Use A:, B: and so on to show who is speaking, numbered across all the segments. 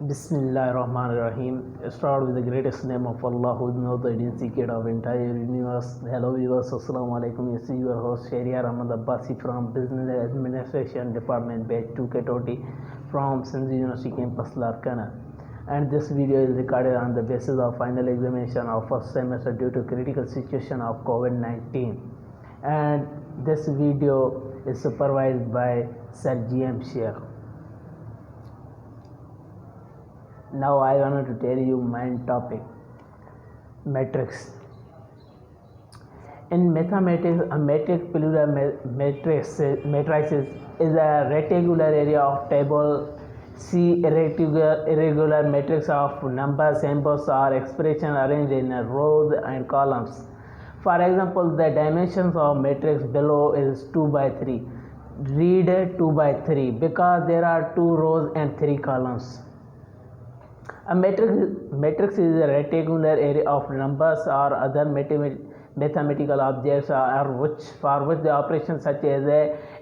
A: Bismillahirrahmanirrahim. Start with the greatest name of Allah who knows the hidden secret of entire universe. Hello viewers, Assalamu alaikum. This is your host Sharia Ahmad Abbasi from Business Administration Department Batch 2K20 from Sindh University Campus Larkana. And this video is recorded on the basis of final examination of first semester due to critical situation of COVID-19. And this video is supervised by Sir GM Sheikh. Now I wanted to tell you my topic, matrix. In mathematics, a matrix is a rectangular area of table. See irregular matrix of numbers, symbols or expression arranged in rows and columns. For example, the dimensions of matrix below is 2 by 3. Read 2 by 3 because there are 2 rows and 3 columns. A matrix is a rectangular area of numbers or other mathematical objects for which the operations such as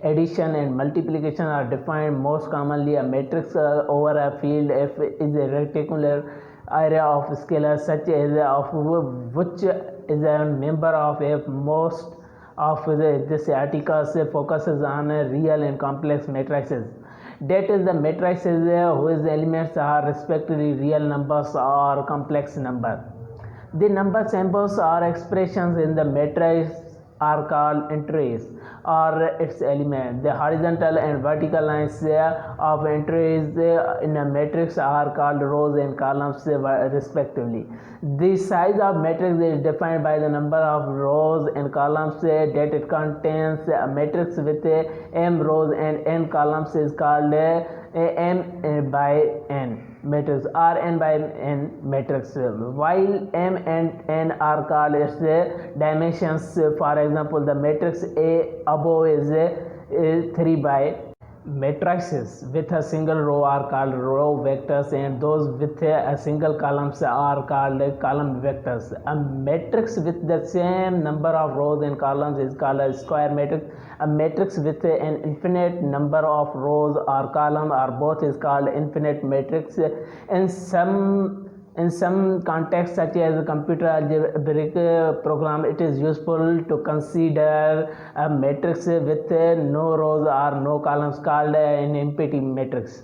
A: addition and multiplication are defined. Most commonly, a matrix over a field F is a rectangular area of scalars such as of which is a member of F. Most of this article focuses on real and complex matrices. That is the matrices whose elements are respectively real numbers or complex number. The number symbols or expressions in the matrix are called entries or its element. The horizontal and vertical lines of entries in a matrix are called rows and columns respectively. The size of matrix is defined by the number of rows and columns that it contains. A matrix with m rows and n columns is called m by n matrix or n by n matrix, while m and n are called its dimensions. For example, the matrix A above is 3 by. Matrices with a single row are called row vectors and those with a single columns are called column vectors. A matrix with the same number of rows and columns is called a square matrix. A matrix with an infinite number of rows or columns or both is called infinite matrix. In some contexts, such as computer algebraic program, it is useful to consider a matrix with no rows or no columns called an empty matrix.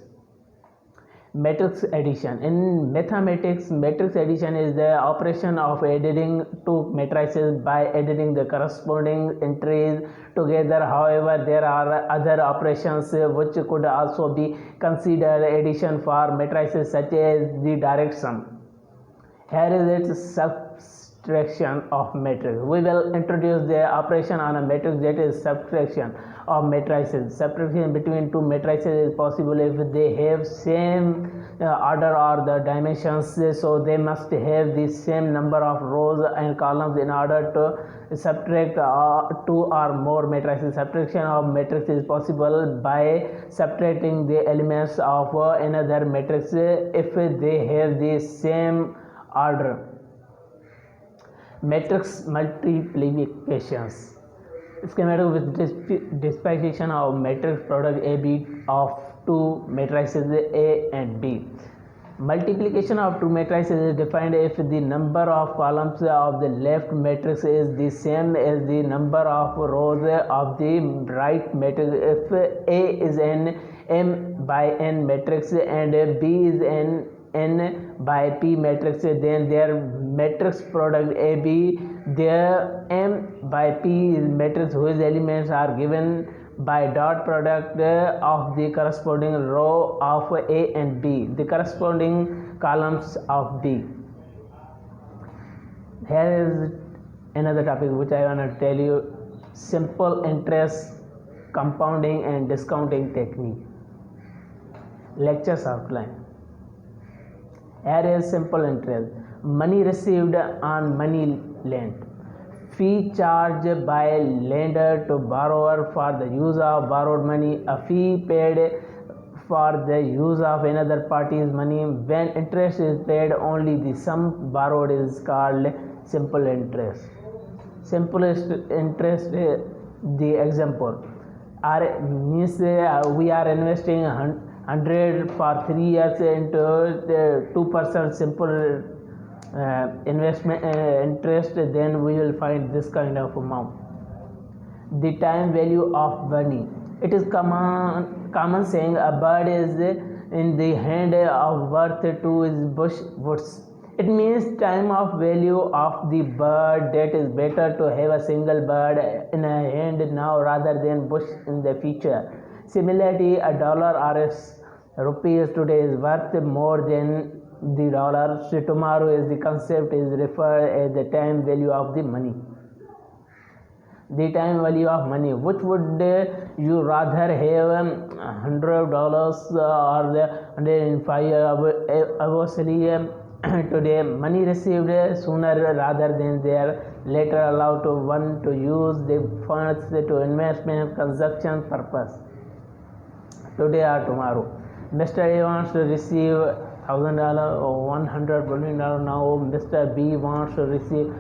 A: Matrix addition. In mathematics, matrix addition is the operation of adding two matrices by adding the corresponding entries together. However, there are other operations which could also be considered addition for matrices, such as the direct sum. Here is its subtraction of matrix. We will introduce the operation on a matrix, that is subtraction of matrices. Subtraction between two matrices is possible if they have same order or the dimensions, so they must have the same number of rows and columns in order to subtract two or more matrices. Subtraction of matrix is possible by subtracting the elements of another matrix if they have the same order. Matrix multiplications. Schematic with disposition of matrix product AB of two matrices A and B. Multiplication of two matrices is defined if the number of columns of the left matrix is the same as the number of rows of the right matrix. If A is an m by n matrix and B is an n by p matrix, then their matrix product AB, their m by p matrix whose elements are given by dot product of the corresponding row of A and B, the corresponding columns of B. Here is another topic which I want to tell you: simple interest, compounding and discounting technique. Lectures outline. Here is simple interest: money received on money lent, fee charged by lender to borrower for the use of borrowed money, a fee paid for the use of another party's money. When interest is paid, only the sum borrowed is called simple interest. Simplest interest, the example, means we are investing 100 for 3 years into 2% simple investment interest, then we will find this kind of amount. The time value of money. It is common saying a bird is in the hand of worth two is bush woods. It means time of value of the bird, that is better to have a single bird in a hand now rather than bush in the future. Similarly, a dollar or a rupees today is worth more than the dollar. So tomorrow is the concept is referred as the time value of the money. The time value of money. Which would you rather have $100 or the 105? Obviously, today money received sooner rather than their later allowed to one to use the funds to investment consumption purpose. Today or tomorrow. Mr. A wants to receive $1,000 or $100 billion. Now Mr. B wants to receive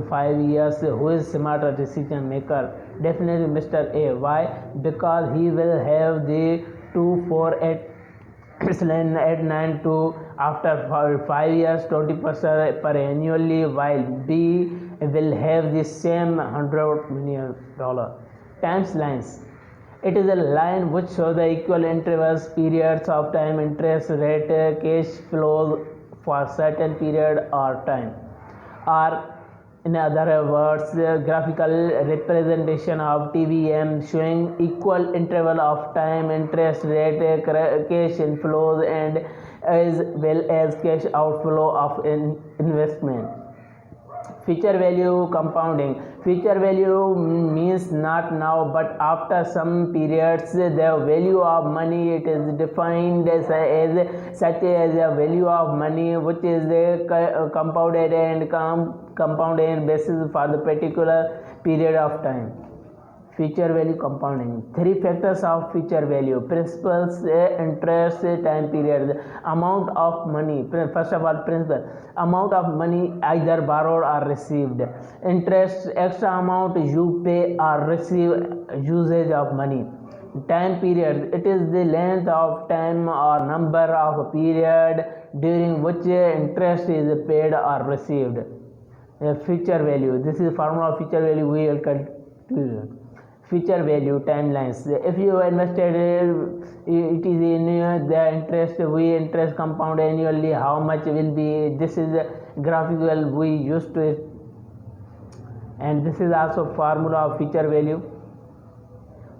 A: 5 years. Who is smarter decision maker? Definitely Mr. A. Why? Because he will have the 2, 4, 8, 8, 9 to after 5 years 20% per annually, while B will have the same $100 million. Times lines. It is a line which shows the equal intervals, periods of time, interest rate, cash flows for certain period or time. Or in other words, graphical representation of TVM showing equal interval of time, interest rate, cash inflows, and as well as cash outflow of investment. Future value compounding. Future value means not now but after some periods. The value of money, it is defined as such as a value of money which is compounded and compounded basis for the particular period of time. Future value compounding. 3 factors of future value: principles, interest, time period. Amount of money. First of all, principal. Amount of money either borrowed or received. Interest, extra amount you pay or receive usage of money. Time period. It is the length of time or number of a period during which interest is paid or received. Future value. This is formula of future value. We will continue. Future value timelines. If you invested it is in the interest, interest compound annually, how much will be? This is graphical we used to it, and this is also formula of future value.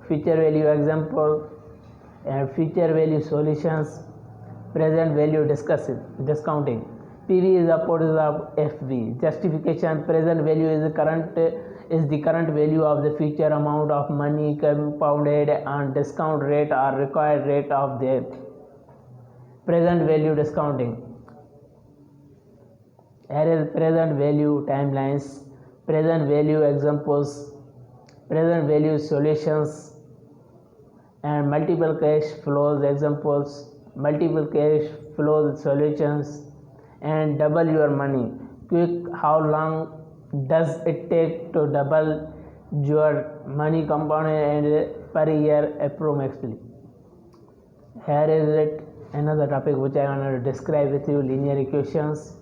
A: Future value example and future value solutions. Present value discounting. PV is opposite of FV. Justification. Present value is the current value of the future amount of money compounded and discount rate or required rate of the present value discounting. Here is present value timelines, present value examples, present value solutions, and multiple cash flows examples, multiple cash flows solutions, and double your money. Quick, how long does it take to double your money compounded and per year approximately? Here is it, another topic which I want to describe with you: linear equations.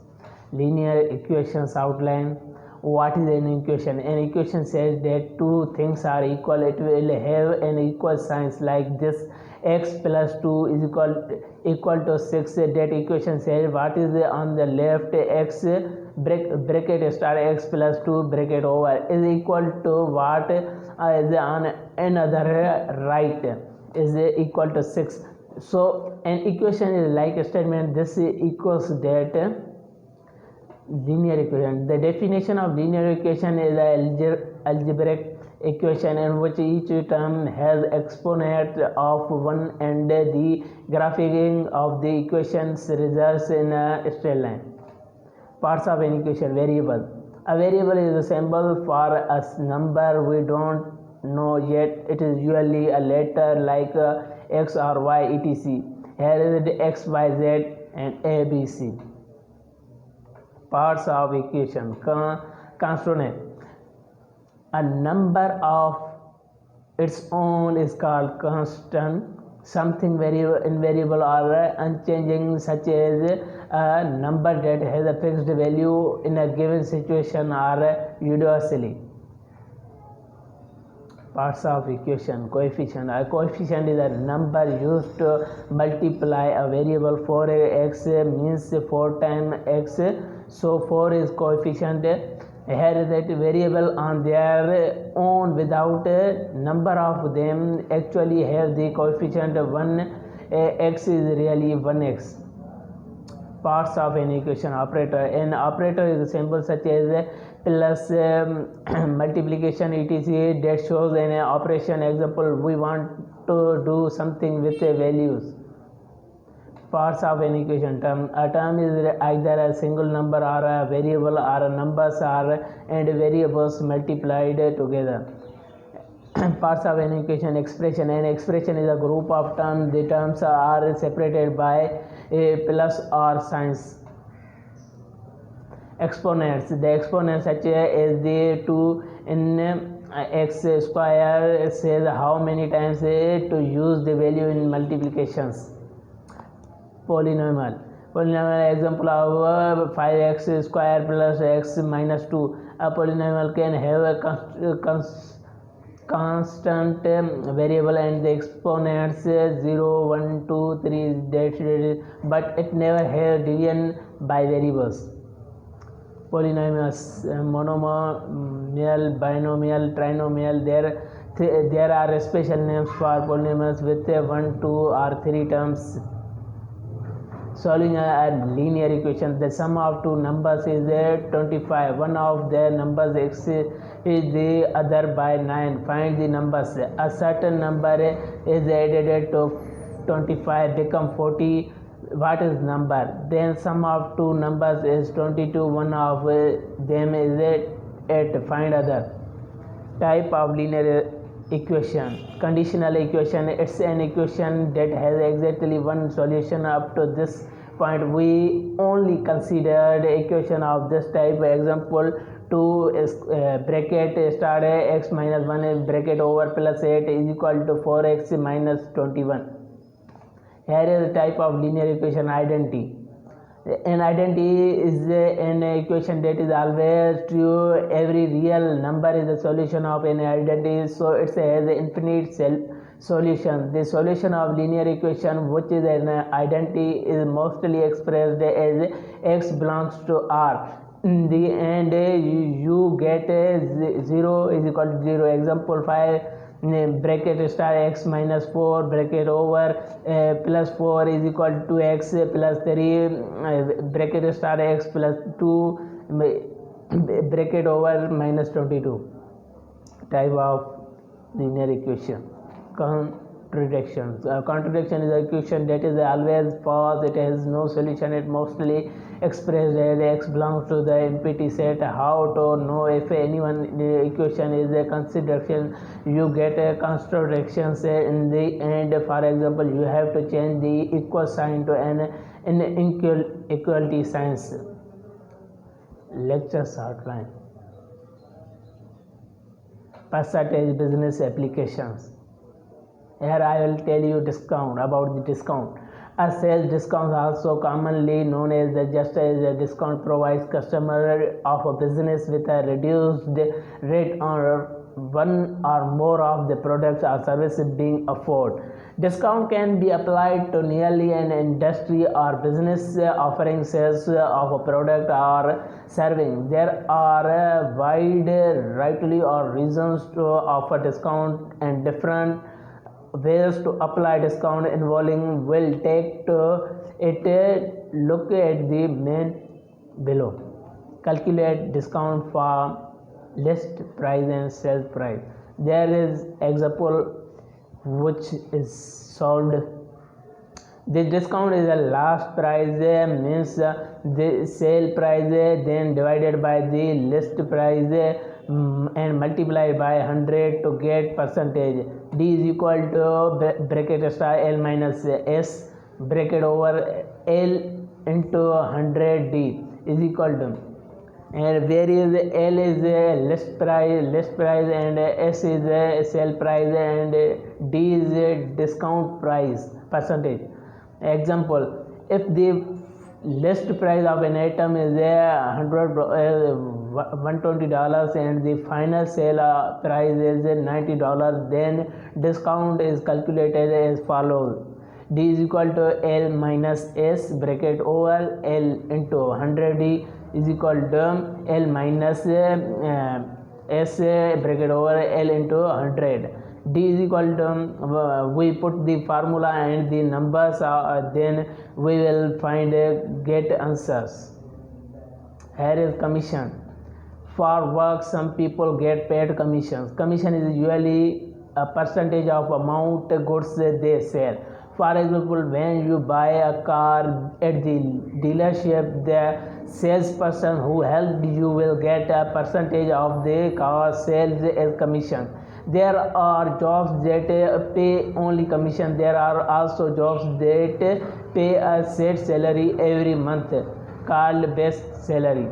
A: Linear equations outline. What is an equation? An equation says that two things are equal. It will have an equal signs like this: x plus 2 is equal to 6. That equation says what is on the left, x bracket start x plus 2 bracket over is equal to what is on another right is equal to 6. So an equation is like a statement. This equals that linear equation. The definition of linear equation is an algebraic equation in which each term has exponent of 1 and the graphing of the equations results in a straight line. Parts of an equation. Variable. A variable is a symbol for a number we don't know yet. It is usually a letter like x or y etc. Here is the x, y, z and a, b, c. Parts of equation. Consonant. A number of its own is called constant. something invariable or unchanging, such as a number that has a fixed value in a given situation, are universally. Parts of equation. Coefficient. A coefficient is a number used to multiply a variable. 4x means 4 times x, so 4 is coefficient. Here is that variable on their own without a number of them actually have the coefficient 1. X is really 1x. Parts of an equation. Operator. An operator is a symbol such as plus, multiplication, etc. that shows an operation. Example, we want to do something with values. Parts of an equation. Term. A term is either a single number or a variable, or numbers and variables multiplied together. Parts of an equation. Expression. An expression is a group of terms. The terms are separated by a plus or signs. Exponents. The exponents such as the 2 in x square says how many times to use the value in multiplications. Polynomial. Example of 5x square plus x minus 2. A polynomial can have a constant variable and the exponents 0, 1, 2, 3, but it never have division by variables. Polynomials. Monomial, binomial, trinomial. There are special names for polynomials with 1, 2, or 3 terms. Solving a linear equation. The sum of two numbers is 25. One of the numbers x is the other by 9. Find the numbers. A certain number is added to 25 become 40. What is number? Then sum of two numbers is 22. One of them is 8. Find other. Type of linear equation. Conditional equation. It's an equation that has exactly one solution. Up to this point we only considered equation of this type. Example, 2 is bracket start x minus 1 bracket over plus 8 is equal to 4x minus 21. Here is the type of linear equation. Identity. An identity is an equation that is always true. Every real number is the solution of an identity, so it has infinite solution. The solution of linear equation, which is an identity, is mostly expressed as x belongs to R. In the end, you get 0 is equal to 0. Example, 5 bracket start x minus 4 bracket over plus 4 is equal to x plus 3 bracket start x plus 2 bracket over minus 22. Type of linear equation. Contradictions. Contradiction is an equation that is always false. It has no solution. It mostly expressed as x belongs to the empty set. How to know if anyone equation is a contradiction? You get a contradiction in the end. For example, you have to change the equal sign to an inequality signs. Lectures outline. Percentage business applications. Here I will tell you about the discount. A sales discount, also commonly known as just as a discount, provides customer of a business with a reduced rate on one or more of the products or services being offered. Discount can be applied to nearly an industry or business offering sales of a product or serving. There are a wide variety of reasons to offer discount and different ways to apply discount involving. Will take to it look at the main below. Calculate discount for list price and sales price. There is example which is solved. The discount is the last price means the sale price then divided by the list price and multiplied by 100 to get percentage. D is equal to bracket star L minus S bracket over L into 100. D is equal to and where is L is list price, and S is sell price, and D is discount price percentage. Example: if the list price of an item is $120 and the final sale price is $90, then discount is calculated as follows: D is equal to L minus S bracket over L into 100D is equal to L minus S bracket over L into 100. D is equal to we put the formula and the numbers, then we will find get answers. Here is commission. For work, some people get paid commissions. Commission is usually a percentage of amount goods they sell. For example, when you buy a car at the dealership, the salesperson who helped you will get a percentage of the car sales as commission. There are jobs that pay only commission. There are also jobs that pay a set salary every month called base salary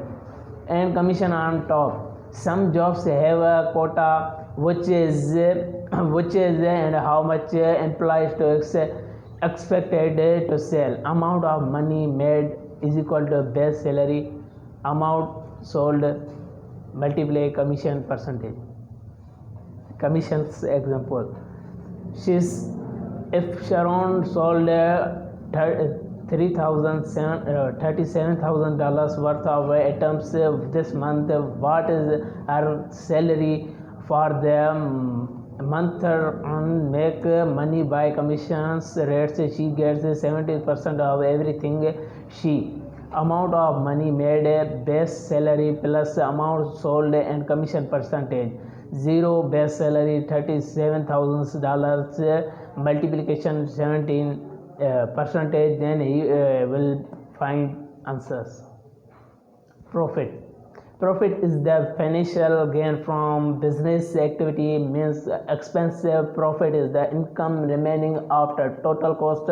A: and commission on top. Some jobs have a quota which is and how much employees to expected to sell. Amount of money made is equal to base salary, amount sold multiply commission percentage. Commissions example: if Sharon sold $37,000 worth of items this month, what is her salary for the month on make money by commissions rates? She gets 70% of everything. She amount of money made, base salary plus amount sold and commission percentage. 0 base salary $37,000 multiplication 17 percentage, then he will find answers. Profit is the financial gain from business activity, means expensive. Profit is the income remaining after total costs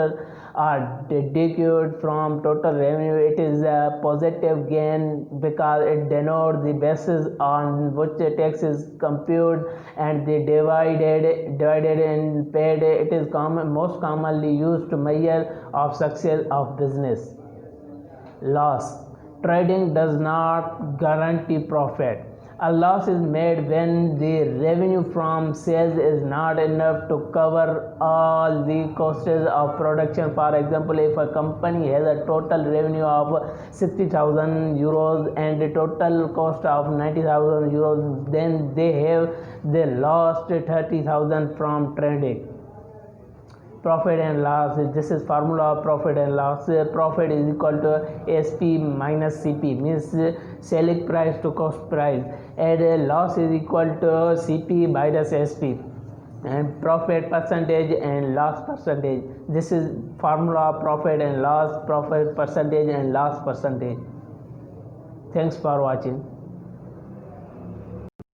A: are deducted from total revenue. It is a positive gain because it denotes the basis on which the tax is computed and the divided and paid. It is most commonly used to measure of success of business. Loss. Trading does not guarantee profit. A loss is made when the revenue from sales is not enough to cover all the costs of production. For example, if a company has a total revenue of 60,000 euros and a total cost of 90,000 euros, then they lost 30,000 from trading. Profit and loss. This is formula of profit and loss. Profit is equal to SP minus CP, means selling price to cost price, and loss is equal to CP minus SP, and profit percentage and loss percentage. This is formula of profit and loss, profit percentage and loss percentage. Thanks for watching.